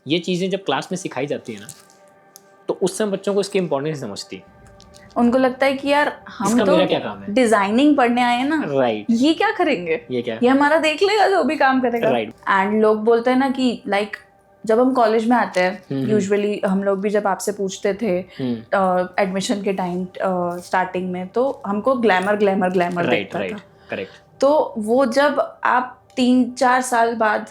ये चीज़ें जब क्लास में सिखाई जाती है ना, तो उस समय बच्चों को इसकी इम्पोर्टेंस नहीं समझती। उनको लगता है कि यार हम इसका तो मेरा क्या काम है? डिजाइनिंग पढ़ने आए हैं ना, राइट। ये क्या करेंगे, ये क्या? ये हमारा देख लेगा जो भी काम करेगा। राइट। एंड लोग बोलते हैं ना कि लाइक जब हम कॉलेज में आते हैं, यूजुअली हम लोग भी जब आपसे पूछते थे एडमिशन के टाइम स्टार्टिंग में, तो हमको ग्लैमर ग्लैमर ग्लैमर राइट दिखता राइट था। करेक्ट। तो वो जब आप 3-4 साल बाद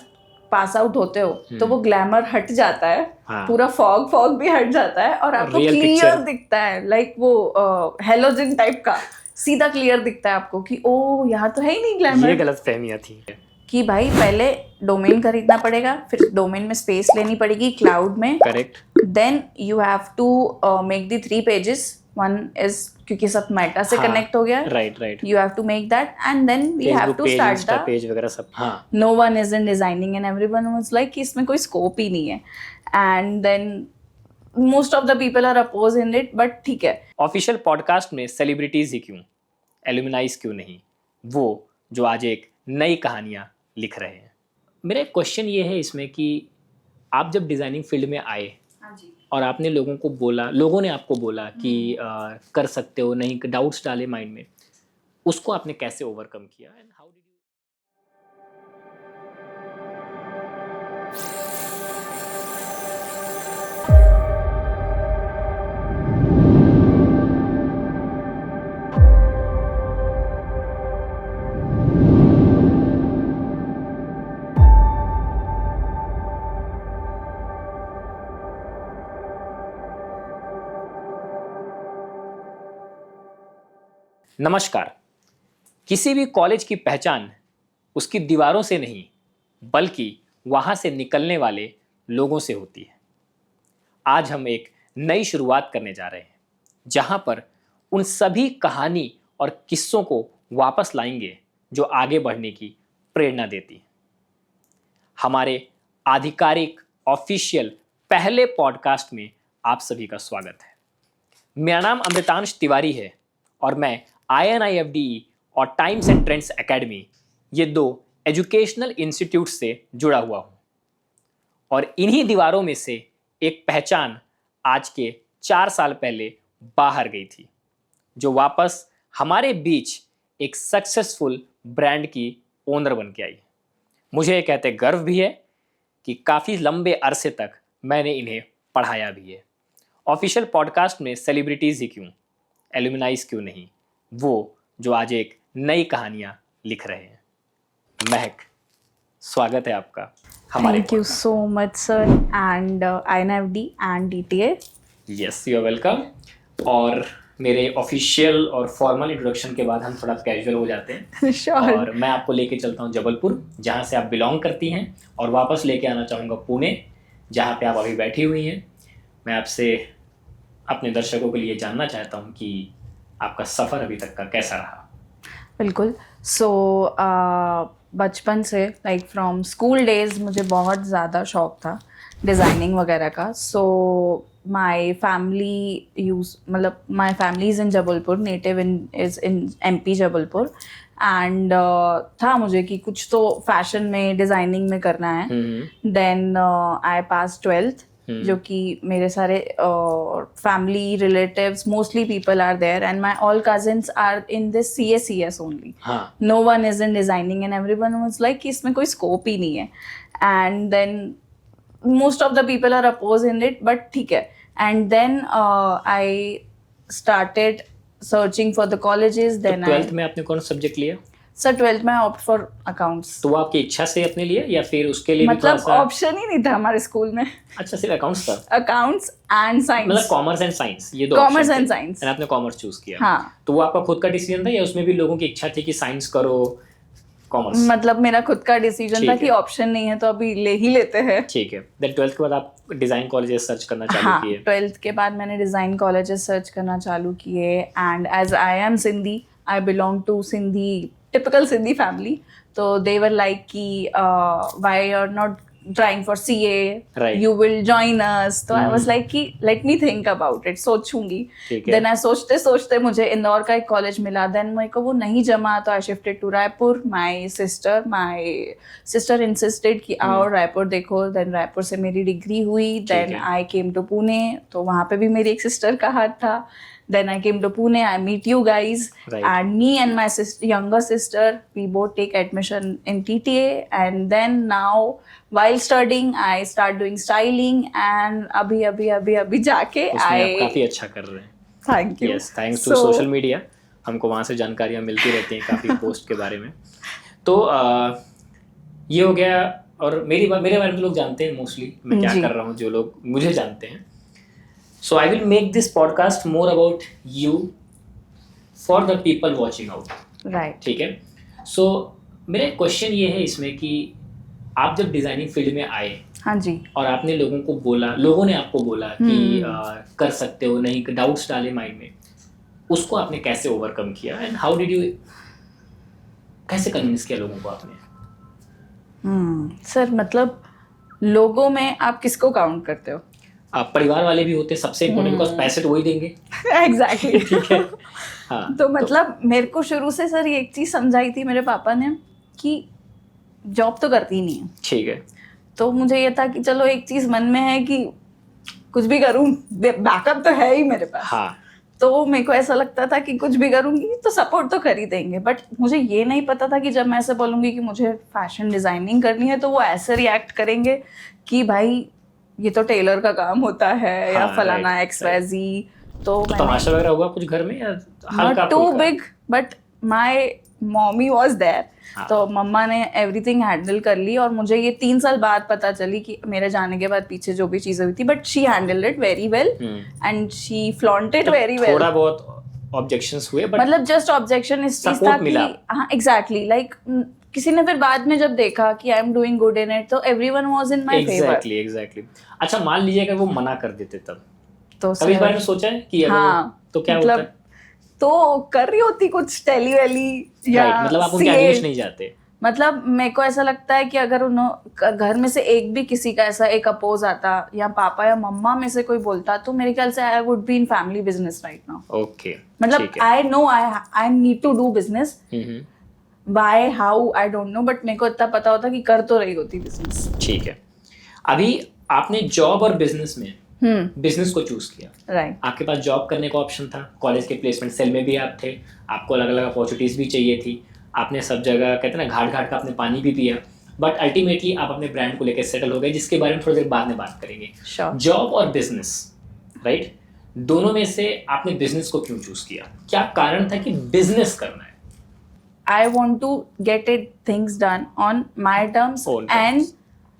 पास आउट होते हो तो वो ग्लैमर हट जाता है, हाँ। पूरा फॉग भी हट जाता है और आपको Real क्लियर picture। दिखता है, लाइक वो हेलोजन टाइप का सीधा क्लियर दिखता है आपको कि ओ यहाँ तो है ही नहीं ये ग्लैमर। गलतफहमियां थी कि भाई पहले डोमेन खरीदना पड़ेगा, फिर डोमेन में स्पेस लेनी पड़ेगी क्लाउड में, correct. Then you have to make the 3 pages, one is क्योंकि सब मेटा से हाँ, कनेक्ट हो गया, right. you have to make that and then we have Facebook to page, start Insta the page वगैरह सब। हाँ। no one is in designing and everyone was like कि इसमें कोई स्कोप ही नहीं है, and then most of the people are opposed in it, but ठीक है। ऑफिशियल पॉडकास्ट में सेलिब्रिटीज ही क्यों, एल्यूमिनाइज क्यों नहीं, वो जो आज एक नई कहानियां लिख रहे हैं। मेरा एक क्वेश्चन ये है इसमें कि आप जब डिज़ाइनिंग फील्ड में आए और आपने लोगों ने आपको बोला कि कर सकते हो, नहीं डाउट्स डाले माइंड में, उसको आपने कैसे ओवरकम किया एंड हाउ डिड यू? नमस्कार। किसी भी कॉलेज की पहचान उसकी दीवारों से नहीं, बल्कि वहां से निकलने वाले लोगों से होती है। आज हम एक नई शुरुआत करने जा रहे हैं, जहां पर उन सभी कहानी और किस्सों को वापस लाएंगे जो आगे बढ़ने की प्रेरणा देती है। हमारे आधिकारिक ऑफिशियल पहले पॉडकास्ट में आप सभी का स्वागत है। मेरा नाम अमृतांश तिवारी है और मैं INIFDE और टाइम्स एंड ट्रेंड्स एकेडमी, ये 2 एजुकेशनल इंस्टीट्यूट से जुड़ा हुआ हूँ। और इन्हीं दीवारों में से एक पहचान आज के 4 साल पहले बाहर गई थी, जो वापस हमारे बीच एक सक्सेसफुल ब्रांड की ओनर बन के आई। मुझे ये कहते गर्व भी है कि काफ़ी लंबे अरसे तक मैंने इन्हें पढ़ाया भी है। ऑफिशियल पॉडकास्ट में सेलिब्रिटीज़ ही क्यों, एल्यूमिनाइज क्यों नहीं, वो जो आज एक नई कहानियां लिख रहे हैं। महक, स्वागत है आपका हमारे। Thank you so much sir and INFD and DTA। Yes, you are welcome. और मेरे ऑफिशियल और फॉर्मल इंट्रोडक्शन के बाद हम थोड़ा कैजुअल हो जाते हैं। Sure. और मैं आपको लेके चलता हूँ जबलपुर, जहाँ से आप बिलोंग करती हैं, और वापस लेके आना चाहूँगा पुणे, जहाँ पे आप अभी बैठी हुई हैं। मैं आपसे अपने दर्शकों के लिए जानना चाहता हूँ कि आपका सफ़र अभी तक का कैसा रहा। बिल्कुल। सो बचपन से लाइक फ्रॉम स्कूल डेज मुझे बहुत ज़्यादा शौक था डिज़ाइनिंग वगैरह का। So my family my family is in Jabalpur, native is in MP Jabalpur, and था मुझे कि कुछ तो फैशन में डिज़ाइनिंग में करना है। देन आई पास 12th, जो कि मेरे सारे family relatives, mostly people are there and my all cousins are in this CS only. No one is in designing and everyone was like कि इसमें कोई स्कोप ही नहीं है, and then most of the people are opposed in it, but ठीक है। And then I started searching for the colleges. Then 12th में आपने कौन सा सब्जेक्ट लिया? सर 12th में ऑप्ट फॉर अकाउंट्स। तो वो आपकी इच्छा से अपने लिए या फिर उसके लिए मतलब भी थोड़ा ऑप्शन ही नहीं था हमारे स्कूल में। अच्छा, सिर्फ अकाउंट्स था? अकाउंट्स एंड साइंस, मतलब कॉमर्स एंड साइंस, ये 2 कॉमर्स एंड साइंस, आपने कॉमर्स चूज किया। हाँ। तो वो आपका खुद का डिसीजन था या उसमें भी लोगों की इच्छा थी कि साइंस करो, कॉमर्स? मतलब मेरा खुद का डिसीजन था कि ऑप्शन नहीं है तो अभी ले ही लेते हैं। ठीक है। देन 12th के बाद आप डिजाइन कॉलेजेस सर्च करना चालू किए? 12th के बाद मैंने डिजाइन कॉलेजेस सर्च करना चालू किए, and as I am Sindhi, I belong to Sindhi, typical Sindhi family, तो दे वर लाइक कि why you are not trying for CA, Right. you will join us. तो I was like कि let me think about it, सोचूंगी. ठीक है। Then I सोचते सोचते मुझे इंदौर का एक कॉलेज मिला, then मेरे को वो नहीं जमा तो I shifted to Raipur. My sister insisted कि आओ रायपुर देखो. Then रायपुर से मेरी डिग्री हुई. Then है। I came to पुणे, तो वहाँ पे भी मेरी एक सिस्टर का हाथ था. Then I came to Pune, I meet you guys, Right. and me and my younger sister, we both take admission in TTA, and then now while studying, I start doing styling, and अभी जाके उसमें आप I काफी अच्छा कर रहे हैं। thank you. Yes, thanks to social media, हमको वहाँ से जानकारियाँ मिलती रहती हैं काफ़ी पोस्ट के बारे में। तो ये हो गया। और मेरे बारे में लोग जानते हैं मोस्टली मैं क्या कर रहा हूँ, जो लोग मुझे जानते हैं। So I will make this podcast more about you for the people watching out. Right. ठीक है। सो मेरा क्वेश्चन ये है इसमें कि आप जब डिज़ाइनिंग फील्ड में आए हाँ जी. और आपने लोगों ने आपको बोला कि कर सकते हो, नहीं डाउट्स डाले माइंड में, उसको आपने कैसे ओवरकम किया एंड हाउ डिड यू, कैसे कन्विंस किया लोगों को आपने? सर मतलब लोगों में आप किसको काउंट करते हो? आप परिवार वाले भी होते हैं सबसे इम्पोर्टेंट, बिकॉज पैसे तो वही देंगे। एग्जैक्टली. ठीक है। हाँ, तो मतलब मेरे को शुरू से सर ये एक चीज समझाई थी मेरे पापा ने कि जॉब तो करती ही नहीं है. ठीक है। तो मुझे ये था कि चलो एक चीज मन में है कि कुछ भी करूं, बैकअप तो है ही मेरे पास. हाँ, तो मेरे को ऐसा लगता था कि कुछ भी करूंगी तो सपोर्ट तो कर ही देंगे. बट मुझे ये नहीं पता था कि जब मैं ऐसे बोलूंगी कि मुझे फैशन डिजाइनिंग करनी है तो वो ऐसे रिएक्ट करेंगे कि भाई ये तो टेलर का काम होता है या हाँ, फलाना right, XYZ. तो तमाशा वगैरह हुआ कुछ घर में या हल्का नॉट टू फुल्का? Big, but my mommy was there. हाँ. तो मम्मा ने एवरीथिंग हैंडल कर ली और मुझे ये 3 साल बाद पता चली कि मेरे जाने के बाद पीछे जो भी चीजें हुई थी, but she handled it very well and she flaunted very well. थोड़ा बहुत ऑब्जेक्शंस हुए बट मतलब जस्ट ऑब्जेक्शन इस चीज Support था कि मिला. हाँ एग्जैक्टली लाइक किसी ने फिर बाद में जब देखा कि I am doing good in it तो everyone was in my favour. Exactly. अच्छा, मान लीजिए अगर वो मना कर देते तब, तो कभी इस बारे में सोचा है कि अगर हाँ, तो क्या मतलब होता है? तो कर रही होती कुछ टेली वेली या राइट, मतलब आप उनके CA. अगेंस्ट नहीं जाते। मतलब मेरे को ऐसा लगता है कि अगर उन्होंने घर में से एक भी किसी का ऐसा एक अपोज आता या पापा या मम्मा में से कोई बोलता तो मेरे ख्याल से I would be in family business right now. Okay, मतलब I know I need to do business. Why how I don't know, but मेरे को इतना पता होता कि कर तो रही होती बिजनेस. ठीक है। अभी आपने जॉब और बिजनेस में बिजनेस को चूज किया, राइट. आपके पास जॉब करने का ऑप्शन था, कॉलेज के प्लेसमेंट सेल में भी आप थे, आपको अलग अलग अपॉर्चुनिटीज भी चाहिए थी, आपने सब जगह कहते हैं ना घाट घाट का आपने पानी भी पिया, बट अल्टीमेटली आप अपने ब्रांड को लेकर सेटल हो गए, जिसके बारे में थोड़ी देर बाद में बात करेंगे. श्योर. जॉब और बिजनेस, राइट, दोनों में से आपने बिजनेस को क्यों चूज किया? क्या कारण था कि बिजनेस करना है? I want to get it things done on my terms Own and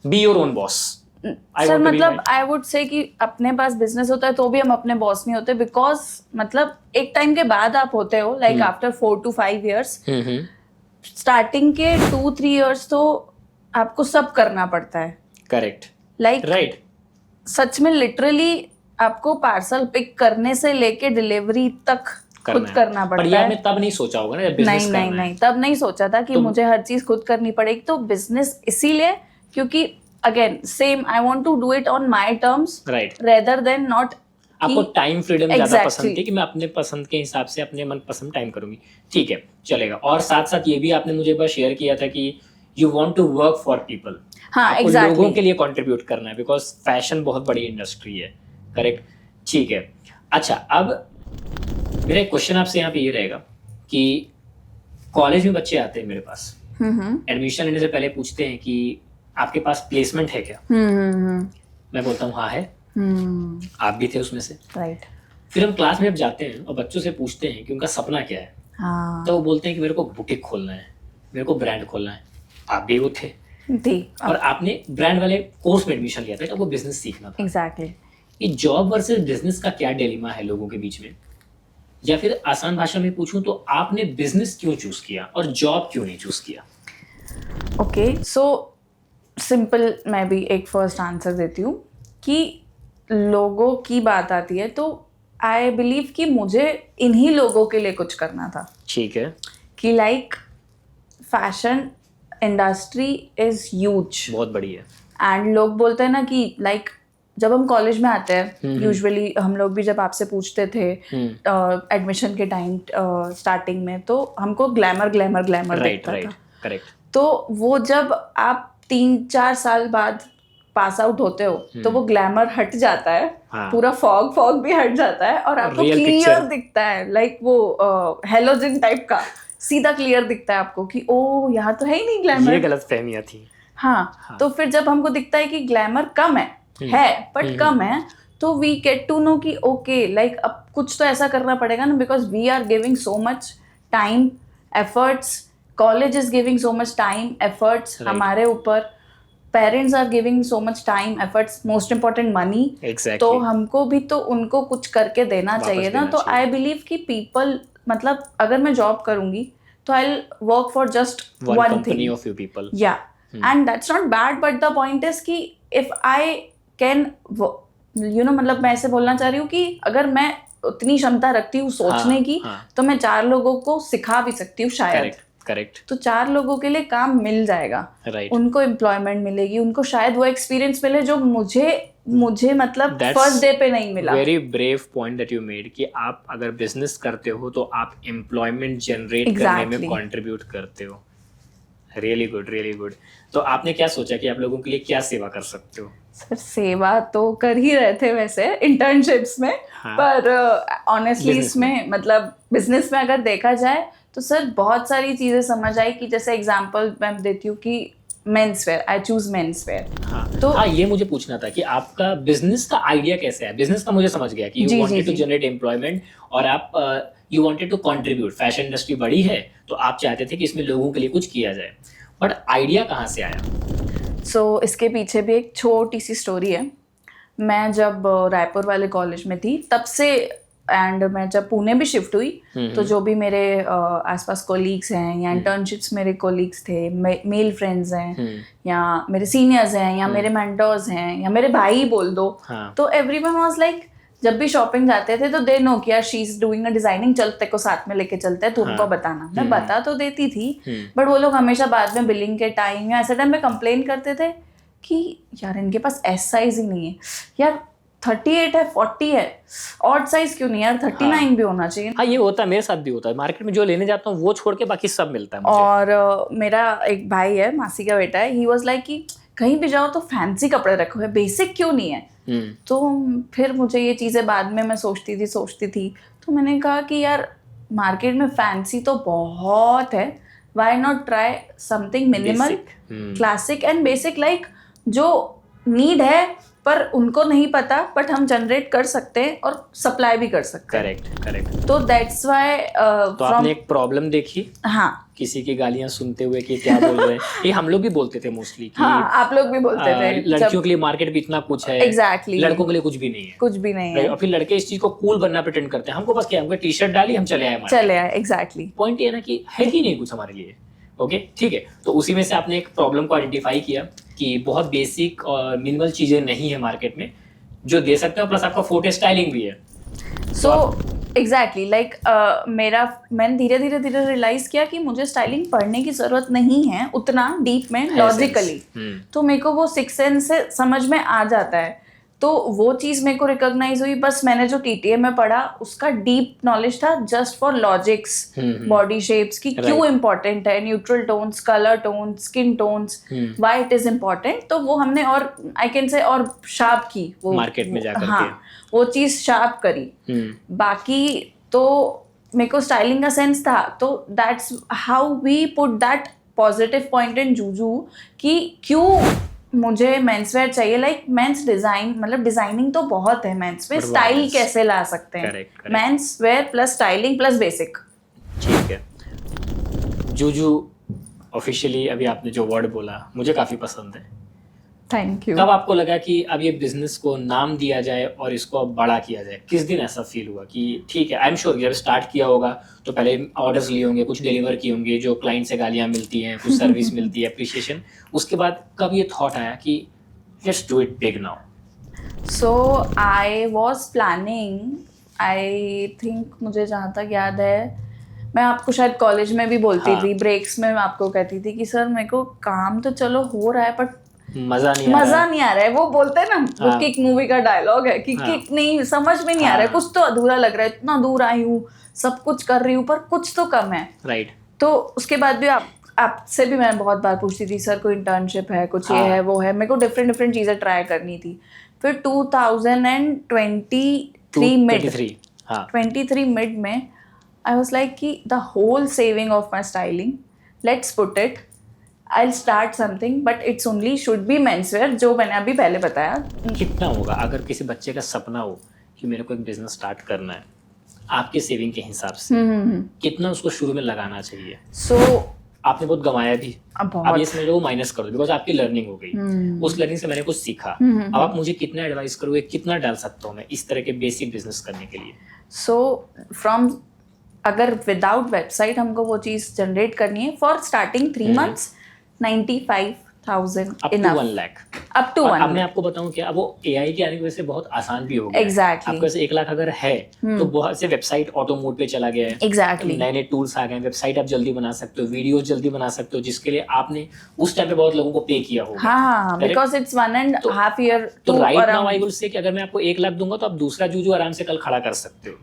Be your own boss. I sir want to be मतलब my- आई वुड से कि अपने पास बिजनेस होता है तो भी हम अपने बॉस नहीं होते, बिकॉज मतलब एक टाइम के बाद आप होते हो like after 4 to 5 years. Starting के 2-3 years तो आपको सब करना पड़ता है. Correct, like right. सच में लिटरली आपको पार्सल पिक करने से लेके डिलीवरी तक खुद करना पर पड़ता ये है. आपने तब नहीं सोचा होगा ना जब बिजनेस नहीं करना है. नहीं, तब नहीं सोचा था कि मुझे हर चीज खुद करनी पड़ेगी. तो बिजनेस इसीलिए क्योंकि again same I want to do it on my terms right. Rather than not. आपको टाइम फ्रीडम ज्यादा Exactly. पसंद थी कि मैं अपने पसंद के हिसाब से अपने मन पसंद टाइम करूंगी. ठीक है, चलेगा. और साथ साथ ये भी आपने मुझे बस शेयर किया था कि you want to work for people. हाँ आपको एग्जैक्टली. लोगों के लिए कंट्रीब्यूट करना है, बिकॉज फैशन बहुत बड़ी इंडस्ट्री है. करेक्ट, ठीक है. अच्छा, अब मेरा एक क्वेश्चन आपसे यहाँ पे ये रहेगा कि कॉलेज में बच्चे आते हैं मेरे पास, एडमिशन लेने से पहले पूछते हैं कि आपके पास प्लेसमेंट है क्या? मैं बोलता हूँ हाँ है. आप भी थे उसमें से. राइट. फिर हम क्लास में जब जाते हैं और बच्चों से पूछते हैं कि उनका सपना क्या है, हाँ तो वो बोलते हैं कि मेरे को बुटीक खोलना है, मेरे को ब्रांड खोलना है. आप भी वो थे थी और आपने ब्रांड वाले कोर्स में एडमिशन लिया था, तो वो बिजनेस सीखना था. एग्जैक्टली. ये जॉब वर्सेस बिजनेस का क्या डिलेमा है लोगों के बीच में? या फिर आसान भाषा में पूछूं तो आपने बिजनेस क्यों चूज किया और जॉब क्यों नहीं चूज किया? ओके, सो सिंपल मैं भी एक फर्स्ट आंसर देती हूँ कि लोगों की बात आती है तो आई बिलीव कि मुझे इन्हीं लोगों के लिए कुछ करना था. ठीक है, कि like fashion industry is huge बहुत बड़ी है. एंड लोग बोलते हैं ना कि लाइक जब हम कॉलेज में आते हैं यूजुअली हम लोग भी जब आपसे पूछते थे एडमिशन के टाइम स्टार्टिंग में, तो हमको ग्लैमर ग्लैमर ग्लैमर दिखता था। करेक्ट। तो वो जब आप 3-4 साल बाद पास आउट होते हो तो वो ग्लैमर हट जाता है, पूरा फॉग भी हट जाता है और आपको क्लियर दिखता है, लाइक वो हेलोजन टाइप का सीधा क्लियर दिखता है आपको कि ओ यहाँ तो है ही नहीं ग्लैमर। ये गलतफहमियां थी। हाँ, तो फिर जब हमको दिखता है कि ग्लैमर कम है बट कम है, तो वी गेट टू नो कि ओके लाइक अब कुछ तो ऐसा करना पड़ेगा ना, because we are giving so much time efforts, college is giving so much time efforts हमारे ऊपर, parents are giving so much time efforts, most important money. तो हमको भी तो उनको कुछ करके देना चाहिए ना। तो आई बिलीव कि पीपल, मतलब अगर मैं जॉब करूंगी तो I will work for just one thing, yeah and that's not bad, but the point is कि इफ आई कैन मतलब मैं ऐसे बोलना चाह रही हूँ कि अगर मैं उतनी क्षमता रखती हूँ सोचने की, तो मैं 4 लोगों को सिखा भी सकती हूँ शायद। करेक्ट। तो 4 लोगों के लिए काम मिल जाएगा, उनको एम्प्लॉयमेंट मिलेगी, उनको शायद वो एक्सपीरियंस मिले जो मुझे मतलब फर्स्ट डे पे नहीं मिला। Very brave point that you made कि आप अगर बिजनेस करते हो तो आप एम्प्लॉयमेंट जनरेट करने में कंट्रीब्यूट करते हो। Really good, really good. तो आपने क्या सोचा कि आप लोगों के लिए क्या सेवा कर सकते हो? सर सेवा तो कर ही रहे थे वैसे इंटर्नशिप्स में, पर ऑनेस्टली इसमें मतलब बिजनेस में अगर देखा जाए तो सर बहुत सारी चीज़ें समझ आई कि जैसे एग्जांपल मैं देती हूँ कि men's wear, I choose men's wear. तो ये मुझे पूछना था कि आपका बिजनेस का आइडिया कैसे है? बिजनेस का मुझे समझ गया कि you wanted to generate employment और आप you wanted to contribute. Fashion industry बड़ी है तो आप चाहते थे कि इसमें लोगों के लिए कुछ किया जाए, बट आइडिया कहाँ से आया? सो इसके पीछे भी एक छोटी सी स्टोरी है। मैं जब रायपुर वाले कॉलेज में थी तब से, एंड मैं जब पुणे भी शिफ्ट हुई तो जो भी मेरे आसपास कोलीग्स हैं या इंटर्नशिप्स मेरे कोलीग्स थे, मेल फ्रेंड्स हैं या मेरे सीनियर्स हैं या मेरे मेंटर्स हैं या मेरे भाई बोल दो, तो एवरीवन वाज लाइक जब भी शॉपिंग जाते थे तो दे नो कि यार she is doing a designing, चल तेरे को साथ में लेके चलते हैं, तू उनको बताना। मैं बता तो देती थी बट वो लोग हमेशा बाद में बिलिंग के टाइम या ऐसे टाइम में कंप्लेन करते थे कि यार इनके पास एस साइज ही नहीं है, यार 38 है 40 है, ऑड साइज क्यों नहीं यार 39 भी होना चाहिए। हाँ ये होता है, मेरे साथ भी होता है। मार्केट में जो लेने जाता हूँ वो छोड़ के बाकी सब मिलता है मुझे। और मेरा एक भाई है, मासी का बेटा है, ही वाज लाइक कि कहीं भी जाओ तो फैंसी कपड़े रखो है, बेसिक क्यों नहीं है। तो फिर मुझे ये चीज़ें बाद में मैं सोचती थी तो मैंने कहा कि यार मार्केट में फैंसी तो बहुत है, why not try something minimal, classic and basic, like जो नीड है पर उनको नहीं पता, बट हम जनरेट कर सकते हैं और सप्लाई भी कर सकते हैं। करेक्ट। तो दैट्स व्हाई तो आपने एक प्रॉब्लम देखी, हाँ, किसी की गालियां सुनते हुए कि क्या बोल रहे हैं। ये हम लोग भी बोलते थे मोस्टली कि हाँ, आप लोग भी बोलते थे लड़कियों के लिए मार्केट में इतना कुछ है, एग्जैक्टली, लड़कों के लिए कुछ भी नहीं है। और फिर लड़के इस चीज को कूल बनना प्रेटेंड करते हैं, हमको बस क्या, हमको टी शर्ट डाली हम चले आए। एग्जैक्टली। पॉइंट ये ना कि है ही नहीं कुछ हमारे लिए। ओके ठीक है, तो उसी में से आपने एक प्रॉब्लम को आइडेंटिफाई किया कि बहुत बेसिक और मिनिमल चीजें नहीं है मार्केट में जो दे सकते हो, प्लस आपका फोटो स्टाइलिंग भी है। सो एग्जैक्टली लाइक मैंने धीरे धीरे रियलाइज किया कि मुझे स्टाइलिंग पढ़ने की जरूरत नहीं है उतना डीप में, लॉजिकली। तो मेरे को वो 6 सेंस से समझ में आ जाता है, तो वो चीज़ मेरे को रिकॉग्नाइज हुई। बस मैंने जो TTA में पढ़ा उसका डीप नॉलेज था just for logics, body shapes की क्यों इम्पोर्टेंट है, neutral tones, colour tones, skin tones, why it is important. तो वो हमने और आई कैन से और शार्प की वो मार्केट में जाकर हाँ वो चीज़ शार्प करी। बाकी तो मेरे को स्टाइलिंग का सेंस था, तो that's how we put that positive point in Juju कि क्यों मुझे मेंसवेयर चाहिए, लाइक मेंस डिजाइन, मतलब डिजाइनिंग तो बहुत है मेंस में, स्टाइल कैसे ला सकते हैं, menswear plus styling plus basic. ठीक है, जूजू ऑफिशियली अभी आपने जो वर्ड बोला मुझे काफी पसंद है। Thank you. कब आपको लगा कि अब ये बिजनेस को नाम दिया जाए और इसको अब बड़ा किया जाए? किस दिन ऐसा फील हुआ कि ठीक है, आई एम श्योर जब स्टार्ट किया होगा तो पहले ऑर्डर्स लिए होंगे, कुछ डिलीवर किए होंगे, जो क्लाइंट से गालियां मिलती हैं, कुछ सर्विस मिलती है, अप्रिशिएशन, उसके बाद कब ये थॉट आया कि let's do it big now? So I was planning, I think मुझे जहाँ तक याद है मैं आपको शायद कॉलेज में भी बोलती थी, ब्रेक्स में मैं आपको कहती थी कि सर मेरे को काम तो चलो हो रहा है बट मजा नहीं आ रहा मजा नहीं आ रहा है, वो बोलते हैं ना, वो हाँ। किक मूवी का डायलॉग है कि किक नहीं, समझ में नहीं आ रहा है, कुछ तो अधूरा लग रहा है, इतना दूर आई हूँ, सब कुछ कर रही हूँ पर कुछ तो कम है। राइट। तो उसके बाद भी आपसे भी मैं बहुत बार पूछती थी, सर कोई इंटर्नशिप है, कुछ ये है वो है, मेरे को डिफरेंट चीजें ट्राई करनी थी। फिर 2023 मिड 23 मिड में आई वाज लाइक कि the whole saving of my styling, let's put it, I'll start something but it's only should be menswear, जो मैंने अभी पहले बताया। कितना होगा अगर किसी बच्चे का सपना हो कि मेरे को एक बिजनेस स्टार्ट करना है, आपके सेविंग के हिसाब से कितना उसको शुरू में लगाना चाहिए? आपने बहुत गंवाया भी, अब ये समझ लो माइनस कर दो बिकॉज आपकी लर्निंग हो गई, उस लर्निंग से मैंने कुछ सीखा। अब आप मुझे कितना एडवाइस करोगे, कितना डाल सकता हूँ मैं इस तरह के बेसिक बिजनेस करने के लिए? फ्रॉम अगर विदाउट वेबसाइट हमको वो चीज जनरेट करनी है, for starting 3 months 95,000 up to 1 लाख। अप टू 1 अब मैं आपको बताऊं क्या, अब वो एआई के आने की वजह से बहुत आसान भी हो गया। एग्जैक्टली। आपके पास 1 लाख अगर है तो बहुत से वेबसाइट ऑटो मोड पे चला गया है। एग्जैक्टली। नए टूल्स आ गए हैं, वेबसाइट आप जल्दी बना सकते हो, वीडियो जल्दी बना सकते हो, जिसके लिए आपने उस टाइम पे बहुत लोगों को पे किया होगा। हाँ, बिकॉज इट्स 1.5 year तो right now I will say कि अगर मैं आपको 1 लाख दूंगा तो आप दूसरा जूजू आराम से कल खड़ा कर सकते हो।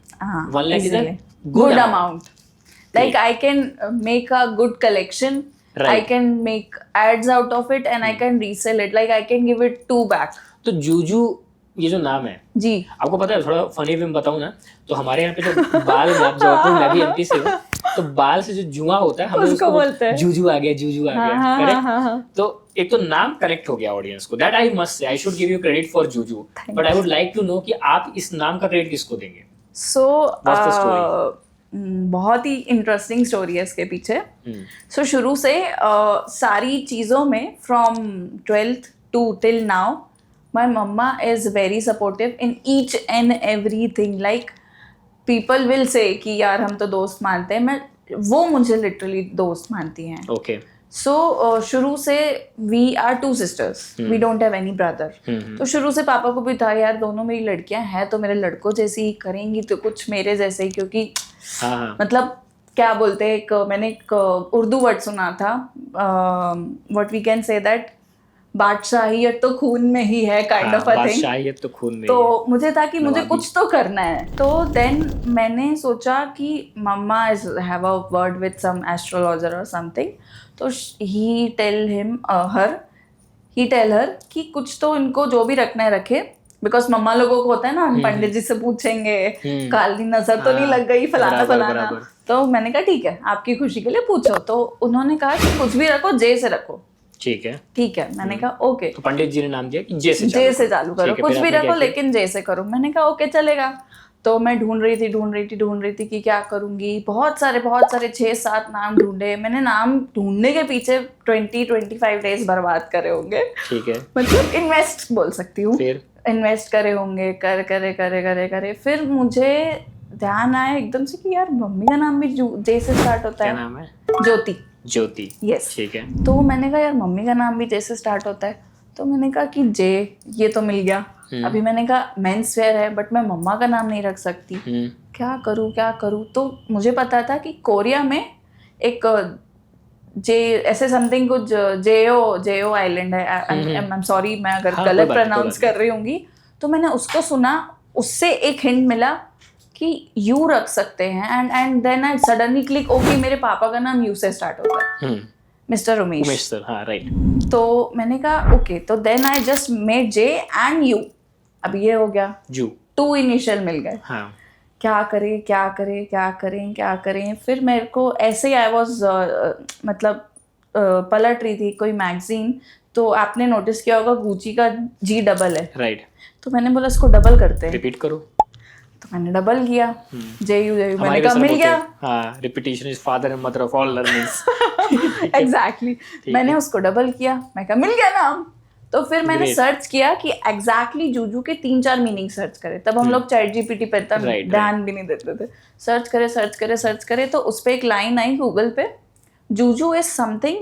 1 lakh is a good amount, like I can make a good collection, I can make ads out of it and I can resell it, like I can give it 2 back. तो जूजू ये जो नाम है जी, आपको पता है, थोड़ा फनी भी बताऊं ना, तो हमारे यहाँ पे जो बाल जयपुर, मैं भी एमपी से हूँ, तो बाल से जो जुआ होता है हम उसको बोलते हैं जूजू आ गया, जूजू आ गया। करेक्ट। तो एक तो नाम करेक्ट हो गया ऑडियंस को, that I must say, I should give you credit for Juju, but I would like to know कि आप इस नाम का क्रेडिट किसको देंगे? बहुत ही इंटरेस्टिंग स्टोरी है इसके पीछे। शुरू से सारी चीज़ों में from 12th to till now my mama is very supportive in each and everything, like people will say कि यार हम तो दोस्त मानते हैं, मैं वो मुझे लिटरली दोस्त मानती हैं। ओके। सो शुरू से we are 2 sisters, we don't have any brother। तो शुरू से पापा को भी था यार दोनों मेरी लड़कियां हैं तो मेरे लड़कों जैसी ही करेंगी तो कुछ मेरे जैसे ही, क्योंकि मतलब क्या बोलते हैं, मैंने एक उर्दू वर्ड सुना था, what we can say that बादशाहियत तो खून में ही है, काइंड ऑफ अ थिंग। बादशाहियत तो खून में तो है। मुझे था कि मुझे कुछ तो करना है, तो देन मैंने सोचा कि mumma is have a word with some astrologer और समथिंग, तो ही टेल हर कि कुछ तो इनको जो भी रखना है रखे, बिकॉज मम्मा लोगों को होता है ना, हम पंडित जी से पूछेंगे काली नजर तो नहीं लग गई, फलाना। तो मैंने कहा ठीक है आपकी खुशी के लिए पूछो, तो उन्होंने कहा कि कुछ भी रखो, जे से रखो। ठीक है मैंने कहा ओके। तो पंडित जी ने नाम दिया कि जे से चालू करो, कुछ भी रखो लेकिन जे से करो। मैंने कहा ओके चलेगा। तो मैं ढूंढ रही थी कि क्या करूंगी, बहुत सारे 6-7 नाम ढूंढे मैंने। नाम ढूंढने के पीछे 20-25 डेज बर्बाद करे होंगे। ठीक है, मतलब इन्वेस्ट बोल सकती हूँ, इन्वेस्ट करे होंगे, करे। फिर मुझे ध्यान आया एकदम से कि यार मम्मी का नाम भी जे से स्टार्ट होता है। क्या नाम है? ज्योति। यस। ठीक है। तो मैंने कहा यार मम्मी का नाम भी जे से स्टार्ट होता है, तो मैंने कहा कि जे, ये तो मिल गया। अभी मैंने कहा मेंस वेयर है बट मैं मम्मा का नाम नहीं रख सकती, क्या करूँ। तो मुझे पता था कि कोरिया में एक जे ऐसे समथिंग कुछ जेओ आइलैंड है, आई एम सॉरी मैं अगर गलत प्रोनाउंस कर रही होंगी, तो मैंने उसको सुना, उससे एक हिंट मिला कि यू रख सकते हैं, and then I suddenly click, okay मेरे पापा का नाम यू से स्टार्ट होता है, मिस्टर उमेश सर। हाँ राइट। तो मैंने कहा ओके, तो then I just made J and U, अब ये हो गया जू, 2 इनिशियल मिल गए। हाँ। क्या करें। फिर मेरे को ऐसे ही आई वॉज मतलब पलट रही थी कोई मैगजीन, तो आपने नोटिस किया होगा गुची का जी डबल है। राइट। तो मैंने बोला इसको डबल करते हैं, रिपीट करो। तो मैंने डबल किया, जेयू, मैंने कहा मिल गया। हाँ, repetition is father and mother of all learnings. Exactly. मैंने उसको डबल किया, मैं कहा मिल गया नाम। तो फिर मैंने सर्च किया कि एग्जैक्टली जूजू के 3-4 मीनिंग सर्च करे, तब हम लोग चैट जीपीटी पे तब ध्यान भी नहीं देते थे। सर्च करे तो उस पे एक लाइन आई गूगल पे, Juju is something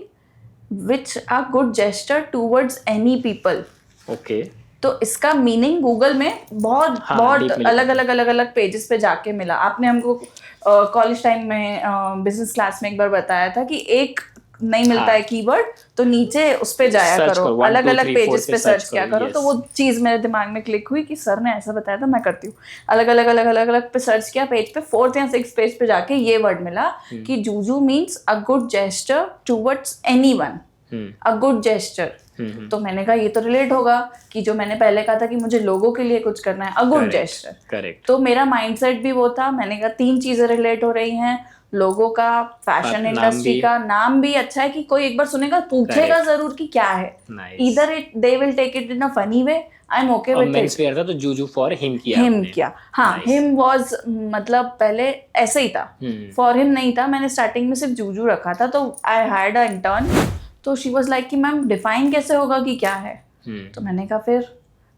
which a good gesture towards any people. Okay. तो इसका मीनिंग गूगल में बहुत अलग पेजेस पे जाके मिला। आपने हमको कॉलेज टाइम में बिजनेस क्लास में एक बार बताया था कि एक नहीं मिलता है कीवर्ड तो नीचे उस पे जाया Search करो, करो, 1, अलग 2, अलग 3, 4 पेजेस पे पे search सर्च किया करो, करो। तो yes. वो चीज मेरे दिमाग में क्लिक हुई कि सर ने ऐसा बताया था, मैं करती हूँ। अलग अलग अलग अलग अलग पे सर्च किया, पेज पे 4th या 6th पेज पे जाके ये वर्ड मिला कि Juju means a good gesture towards anyone, a good gesture. तो मैंने कहा ये तो रिलेट होगा कि जो मैंने पहले कहा था कि मुझे लोगों के लिए कुछ करना है, अ गुड जेस्चर। करेक्ट। तो मेरा माइंडसेट भी वो था, मैंने कहा 3 चीजें रिलेट हो रही हैं, लोगों का, फैशन नाम इंडस्ट्री भी। का, नाम भी अच्छा है कि कोई एक बार सुनेगा पूछेगा जरूर कि क्या है। Nice. इधर it they will take it in a funny way, I am okay और विद मेंस इट। वेयर था तो जूजू फॉर हिम किया हिम आपने। किया, हाँ, Nice. हिम वाज मतलब पहले ऐसे ही था, फॉर हिम नहीं था, मैंने स्टार्टिंग में सिर्फ जूजू रखा था। तो आई हायर्ड अ इंटर्न, तो शी वाज लाइक कि मैम डिफाइन कैसे होगा कि क्या है। तो मैंने कहा फिर,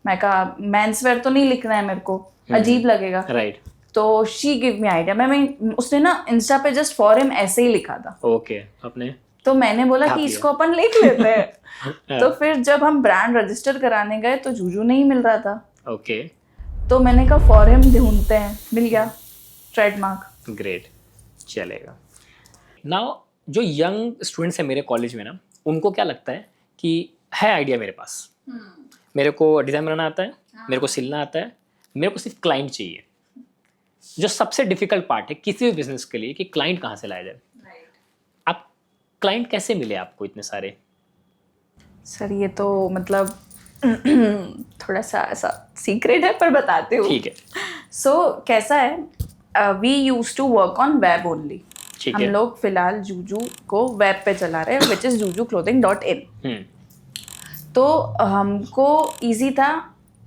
मैं कहा मेंस वेयर तो नहीं लिखना है मेरे को, अजीब लगेगा। राइट। तो शी गिव मी आइडिया, मैं उसने ना इंस्टा पे जस्ट फॉर हिम ऐसे ही लिखा था। ओके, अपने तो मैंने बोला ढाप कि लिया। इसको अपन लिख लेते हैं। तो फिर जब हम ब्रांड रजिस्टर कराने गए तो जूजू नहीं मिल रहा था, ओके, तो मैंने कहा फॉर हिम ढूंढते हैं, मिल गया ट्रेडमार्क। ग्रेट, चलेगा। नाउ जो यंग स्टूडेंट्स हैं मेरे कॉलेज में ना, उनको क्या लगता है कि है आइडिया मेरे पास, मेरे को डिज़ाइन बनाना आता है, मेरे को सिलना आता है, मेरे को सिर्फ क्लाइंट चाहिए। जो सबसे डिफिकल्ट पार्ट है किसी भी बिजनेस के लिए कि क्लाइंट कहाँ से लाया जाए। आप क्लाइंट कैसे मिले आपको इतने सारे? सर ये तो मतलब थोड़ा सा ऐसा सीक्रेट है पर बताती हूँ। ठीक है। सो कैसा है, we use to work on web only. ठीक हम है। लोग फिलहाल जूजू को वेब पे चला रहे हैं, विच इज jujuclothing.in। तो हमको इजी था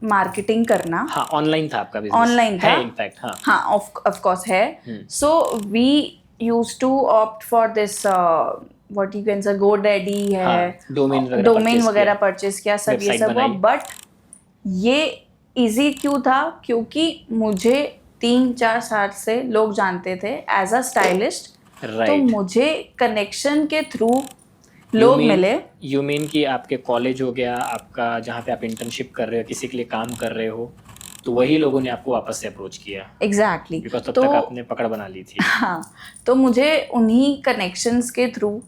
मार्केटिंग करना। हाँ, ऑनलाइन था आपका बिजनेस? ऑनलाइन था, है इनफैक्ट। हाँ, हाँ, ऑफ कोर्स है। So we use to opt for this what you can say GoDaddy है, हाँ, डोमेन वगैरह परचेज किया, सब ये website सब हुआ। बनाई। बट ये इजी क्यों था, क्योंकि मुझे 3-4 साल से लोग जानते थे एज अ स्टाइलिस्ट। तो राइट। मुझे कनेक्शन के थ्रू लोग मिले। यू मीन कि आपके कॉलेज हो गया, आपका जहाँ पे आप इंटर्नशिप कर रहे हो, किसी के लिए काम कर रहे हो, तो वही लोगों ने आपको वापस से अप्रोच किया। एग्जैक्टली। बिकॉज तब तो तक आपने पकड़ बना ली थी। हाँ, तो मुझे उन्हीं कनेक्शंस के थ्रू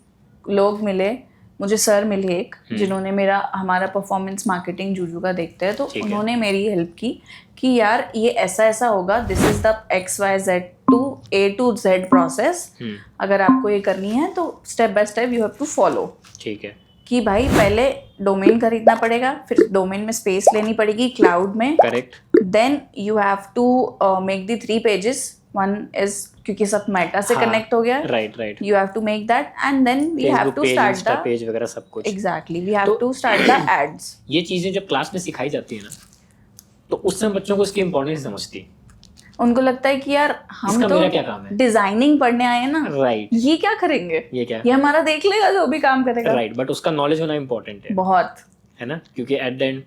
लोग मिले। मुझे सर मिले एक, जिन्होंने हमारा परफॉर्मेंस मार्केटिंग जूजू का देखते हैं, तो उन्होंने मेरी हेल्प की कि यार ये ऐसा ऐसा होगा, this is the XYZ to A to Z process. अगर आपको ये करनी है तो step by step you have to follow. ठीक है। कि भाई पहले डोमेन खरीदना पड़ेगा, फिर डोमेन में स्पेस लेनी पड़ेगी क्लाउड में। Correct. Then you have to make the 3 pages. One is क्योंकि सब मेटा से कनेक्ट हो गया है, right. you have to make that, and then we have to start the page वगैरह सब कुछ। exactly we have to start the ads। ये चीजें जब क्लास में सिखाई जाती है ना, तो उस समय बच्चों को इसकी इंपॉर्टेंस समझती। उनको लगता है कि यार हम इसका तो मेरा क्या काम है? डिजाइनिंग पढ़ने आए हैं ना, राइट। ये क्या करेंगे, ये क्या? ये हमारा देख लेगा जो भी काम करेगा। राइट, बट उसका नॉलेज होना इंपॉर्टेंट है। बहुत है ना, क्योंकि एट द एंड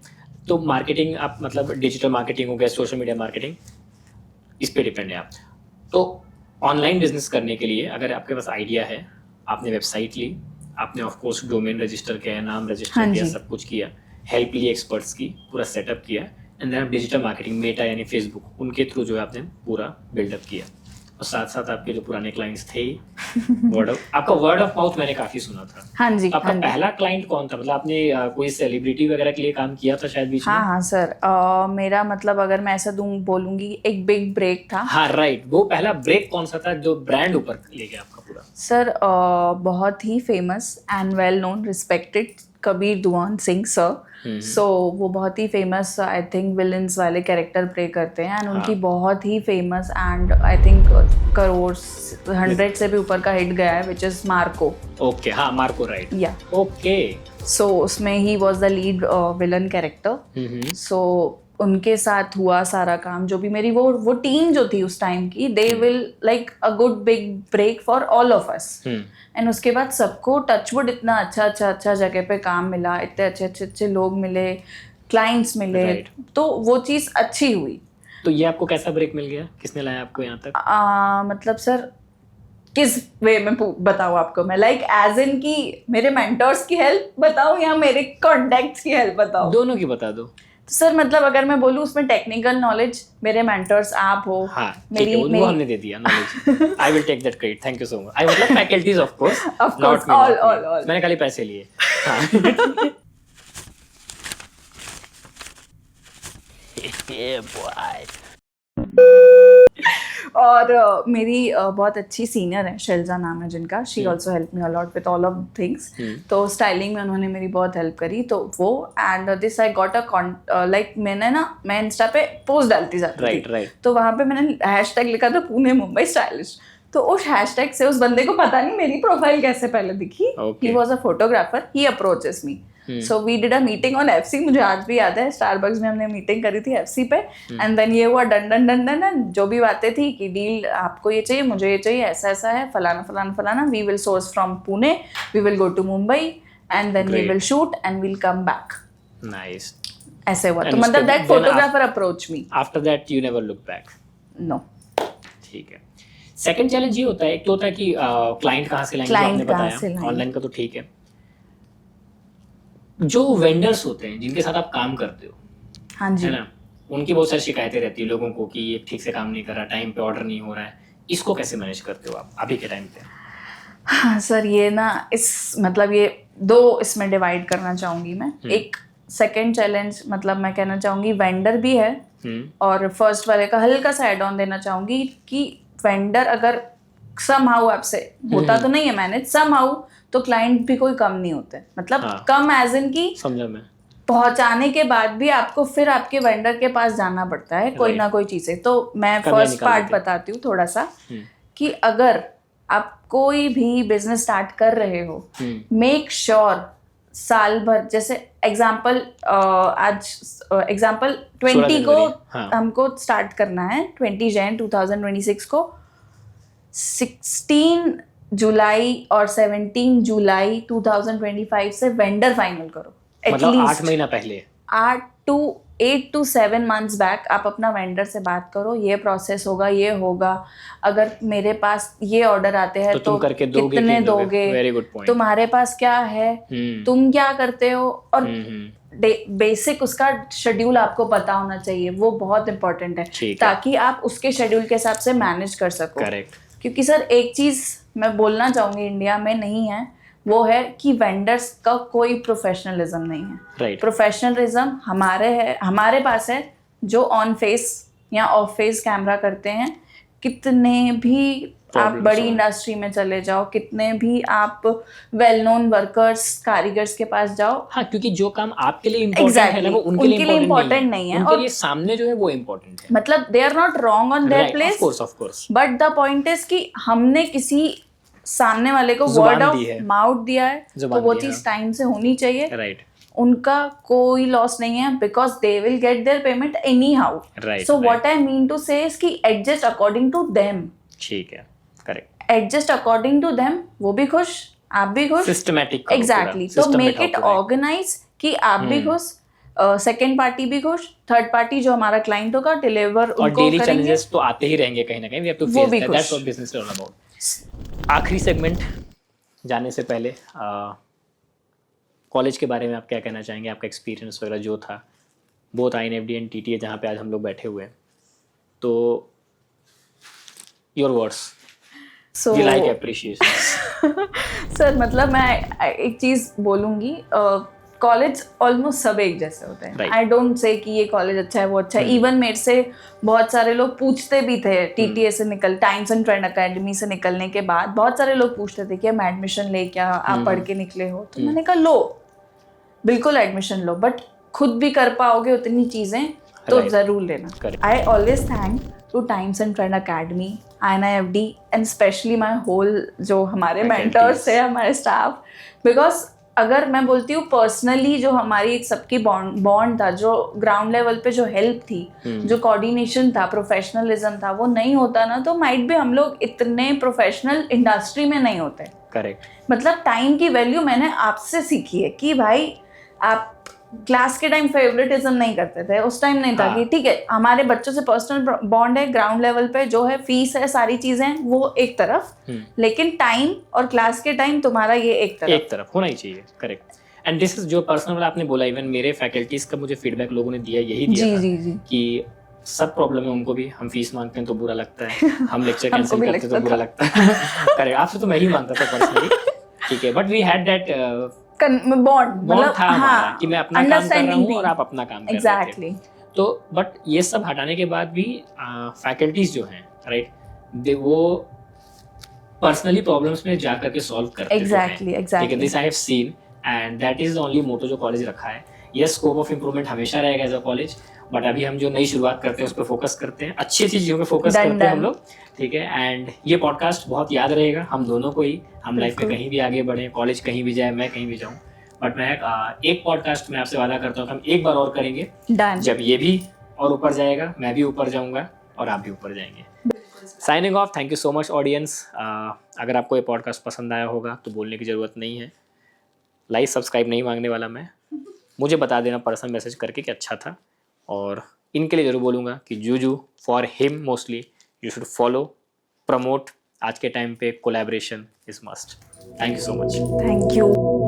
तो मार्केटिंग आप मतलब डिजिटल मार्केटिंग हो गया, सोशल मीडिया मार्केटिंग, इस पे डिपेंड है आप। तो ऑनलाइन बिजनेस करने के लिए अगर आपके पास आइडिया है, आपने वेबसाइट ली, आपने ऑफ कोर्स डोमेन रजिस्टर किया, नाम रजिस्टर किया, सब कुछ किया, हेल्प ली एक्सपर्ट्स की, पूरा सेटअप किया, एंड देन आप डिजिटल मार्केटिंग, मेटा यानी फेसबुक, उनके थ्रू जो है आपने पूरा बिल्डअप किया। और साथ साथ आपके जो पुराने क्लाइंट्स थे, आपका वर्ड ऑफ माउथ मैंने काफी सुना था। हाँ जी। आपका पहला क्लाइंट कौन था? मतलब आपने कोई सेलिब्रिटी वगैरह के लिए काम किया था शायद बीच में? हाँ सर, मेरा मतलब अगर मैं ऐसा बोलूंगी, एक बिग ब्रेक था। हाँ राइट, वो पहला ब्रेक कौन सा था जो ब्रांड ऊपर ले गया आपका पूरा? सर बहुत ही famous and well known respected Kabir Duhan Singh sir. So वो बहुत ही फेमस, आई थिंक विलन्स वाले कैरेक्टर प्ले करते हैं, एंड उनकी बहुत ही famous and I think crore 100 से भी ऊपर का हिट गया है, विच इज मार्को। ओके, हाँ Marco, right. Yeah okay. So उसमें ही was the lead villain character. So उनके साथ हुआ सारा काम, जो भी मेरी वो टीम जो थी उस टाइम की, they will like a good big break for all of us. And उसके बाद सबको टचवुड इतना अच्छा जगह पे काम मिला, इतने अच्छे लोग मिले, क्लाइंट्स मिले, तो वो चीज़ अच्छी हुई। तो ये आपको कैसा ब्रेक मिल गया? किसने लाया आपको यहाँ तक? मतलब सर किस वे में बताऊँ आपको मैं, लाइक एज इन की मेरे मेंटर्स की हेल्प बताऊँ या मेरे कॉन्टेक्ट्स की हेल्प बताऊँ? दोनों की बता दो। तो सर मतलब अगर मैं बोलूँ उसमें टेक्निकल नॉलेज, मेरे मेंटर्स आप हो। हाँ ठीक है, वो हमने दे दिया knowledge. I will take that credit, thank you so much. I मतलब faculties of course, not me, all मैंने खाली पैसे लिए। हाँ Yeah, boy. और मेरी बहुत अच्छी सीनियर है, शैलजा नाम है जिनका, she also help me a lot with all of things. तो स्टाइलिंग में उन्होंने मेरी बहुत हेल्प करी, तो वो and this I got a like मैं इंस्टा पे पोस्ट डालती जाती थी, तो वहाँ पे मैंने हैशटैग लिखा था पुणे मुंबई स्टाइलिश। तो उस हैशटैग से उस बंदे को पता नहीं मेरी प्रोफाइल कैसे पहले दिखी, he was a photographer, he approaches me, so we did a meeting on FC. मुझे आज भी याद है, स्टारबक्स में हमने मीटिंग करी थी एफसी पे, एंड देन ये हुआ done done done done done, जो भी बातें थी कि डील आपको ये चाहिए, मुझे ये चाहिए, ऐसा ऐसा है, फलाना फलाना फलाना, we will source from Pune, we will go to Mumbai and then we will shoot and will come back. Nice, ऐसे हुआ। तो मतलब that photographer approach me. After that you never look back? No. ठीक है। सेकंड चैलेंज ये होता है, एक तो होता है कि क्लाइंट कहाँ से लाएंगे, जो आपने बताया, ऑनलाइन का तो ठीक है। जो वेंडर्स होते हैं जिनके साथ आप काम करते हो, हाँ जी, है ना, उनकी बहुत सारी शिकायतें रहती है लोगों को कि ये ठीक से काम नहीं कर रहा, टाइम पे ऑर्डर नहीं हो रहा है, इसको कैसे मैनेज करते हो आप अभी के टाइम पे? हाँ सर, ये ना मतलब ये दो इसमें डिवाइड करना चाहूँगी मैं। एक सेकंड चैलेंज मतलब मैं कहना चाहूँगी वेंडर भी है, और फर्स्ट वाले का हल्का सा एड ऑन देना चाहूँगी कि वेंडर अगर समहाउ आपसे होता तो नहीं है मैनेज, समहाउ तो क्लाइंट भी कोई कम नहीं होते, मतलब कम एज इन की समझा मैं, पहुंचाने के बाद भी आपको फिर आपके वेंडर के पास जाना पड़ता है कोई ना कोई चीज़ें। तो मैं फर्स्ट पार्ट बताती हूँ थोड़ा सा, कि अगर आप कोई भी बिजनेस स्टार्ट कर रहे हो, मेक श्योर साल भर, जैसे एग्जाम्पल आज एग्जाम्पल 20 को हमको स्टार्ट करना है, 20 जैन 2026 को, 16 जुलाई और 17 जुलाई 2025 से वेंडर फाइनल करो। मतलब 8 महीना पहले, 8 to 7 months बैक आप अपना वेंडर से बात करो, ये प्रोसेस होगा, ये होगा, अगर मेरे पास ये ऑर्डर आते हैं तो कितने दोगे, वेरी गुड पॉइंट, तुम्हारे पास क्या है, तुम क्या करते हो, और बेसिक उसका शेड्यूल आपको पता होना चाहिए, वो बहुत इंपॉर्टेंट है, ताकि आप उसके शेड्यूल के हिसाब से मैनेज कर सको। करेक्ट। क्योंकि सर एक चीज़ मैं बोलना चाहूँगी इंडिया में नहीं है, वो है कि वेंडर्स का कोई प्रोफेशनलिज्म नहीं है। right. प्रोफेशनलिज्म हमारे पास है, जो ऑन फेस या ऑफ फेस कैमरा करते हैं। कितने भी आप बड़ी इंडस्ट्री में चले जाओ, कितने भी आप वेल नोन वर्कर्स कारीगर्स के पास जाओ, हाँ, क्योंकि जो काम आपके लिए इम्पोर्टेंट है ना, वो उनके लिए इम्पोर्टेंट नहीं है, उनके लिए सामने जो है वो इम्पोर्टेंट है। मतलब they are not wrong on their place, of course, but the point is कि हमने किसी सामने वाले को वर्ड ऑफ माउथ दिया है, तो वो चीज टाइम से होनी चाहिए। राइट। उनका कोई लॉस नहीं है, because they will get their payment anyhow. So what I mean to say is कि एडजस्ट अकॉर्डिंग टू देम। ठीक है, correct, adjust according to them, वो भी खुश, आप भी खुश, सिस्टमैटिक, एग्जैक्टली। तो मेक इट ऑर्गेनाइज कि आप भी खुश, सेकेंड पार्टी भी खुश, थर्ड पार्टी जो हमारा क्लाइंट होगा डिलीवर उनको करेंगे। और डेली चैलेंजेस तो आते ही रहेंगे कहीं ना कहीं, we have to face that, that's what business is all about. आखिरी सेगमेंट जाने से पहले कॉलेज के बारे में आप क्या कहना चाहेंगे, आपका एक्सपीरियंस वगैरह जो था, बोथ INFD एंड TTA जहाँ पे आज हम लोग बैठे हुए हैं, तो your words, we like appreciation. Sir मतलब मैं एक चीज़ बोलूँगी, कॉलेज ऑलमोस्ट सब एक जैसे होते हैं। आई डोंट से कि ये कॉलेज अच्छा है वो अच्छा है। इवन मेरे से बहुत सारे लोग पूछते भी थे, TTA से टाइम्स एंड ट्रेंड अकेडमी से निकलने के बाद बहुत सारे लोग पूछते थे कि मैं एडमिशन ले क्या, आप पढ़ के निकले हो? तो मैंने कहा लो, बिल्कुल एडमिशन लो, बट खुद भी कर पाओगे उतनी चीज़ें तो ज़रूर लेना। I always thank to Times and Trend Academy, INFD and specially my whole जो हमारे मेंटर्स है, हमारे स्टाफ, बिकॉज अगर मैं बोलती हूँ पर्सनली जो हमारी एक सबकी बॉन्ड था, जो ग्राउंड लेवल पे जो हेल्प थी, जो कोऑर्डिनेशन था, प्रोफेशनलिज्म था, वो नहीं होता ना तो माइट भी हम लोग इतने प्रोफेशनल इंडस्ट्री में नहीं होते। करेक्ट। मतलब टाइम की वैल्यू मैंने आपसे सीखी है कि भाई आप क्लास के टाइम फेवरेटिज्म नहीं करते थे, उस टाइम नहीं था हाँ। कि ठीक है हमारे बच्चों से पर्सनल बॉन्ड है, ग्राउंड लेवल पे जो है फीस है, सारी चीजें वो एक तरफ, लेकिन टाइम और क्लास के टाइम तुम्हारा ये एक तरफ। एक तरफ होना ही चाहिए, करेक्ट। एंड दिस इज जो पर्सनल आपने बोला, इवन मेरे फैकल्टीज का मुझे फीडबैक लोगों ने दिया, यही दिया जी था जी जी। कि सब प्रॉब्लम है उनको भी, हम फीस मांगते हैं तो बुरा लगता है, हम लेक्चर हमको कैंसिल भी करते हैं तो लगता बुरा लगता है। करेक्ट, आपसे तो मैं ही मांगता था पर्सनली, ठीक है, but we had that bond, bond मतलब था हमारा हाँ, कि मैं अपना काम कर रहा अंडरस्टैंडिंग हूँ और थी। आप अपना काम कर रहे थे। एग्जैक्टली। तो बट ये सब हटाने के बाद भी फैकल्टीज जो हैं, राइट, वो पर्सनली प्रॉब्लम्स में जा करके सॉल्व करते एग्जैक्टली हैं। ठीक है, this I have seen and that is the only motto जो कॉलेज रखा है। यस, स्कोप ऑफ इम्प्रूवमेंट हमेशा रहेगा एज अ कॉलेज, बट अभी हम जो नई शुरुआत करते हैं उस पर फोकस करते हैं, अच्छी अच्छी चीज़ों पे फोकस करते हैं हम लोग, ठीक है। एंड ये पॉडकास्ट बहुत याद रहेगा हम दोनों को ही, हम लाइफ में कहीं भी आगे बढ़े, कॉलेज कहीं भी जाए, मैं कहीं भी जाऊँ, बट मैं एक पॉडकास्ट में आपसे वादा करता हूँ कि हम एक बार और करेंगे, जब ये भी और ऊपर जाएगा, मैं भी ऊपर जाऊँगा और आप भी ऊपर जाएंगे। Signing off, thank you so much audience. अगर आपको ये पॉडकास्ट पसंद आया होगा तो बोलने की ज़रूरत नहीं है, लाइक सब्सक्राइब नहीं मांगने वाला मैं, मुझे बता देना पर्सनल मैसेज करके कि अच्छा था। और इनके लिए ज़रूर बोलूँगा कि Juju for him mostly you should follow, promote. आज के टाइम पे collaboration is must. Thank you so much. Thank you.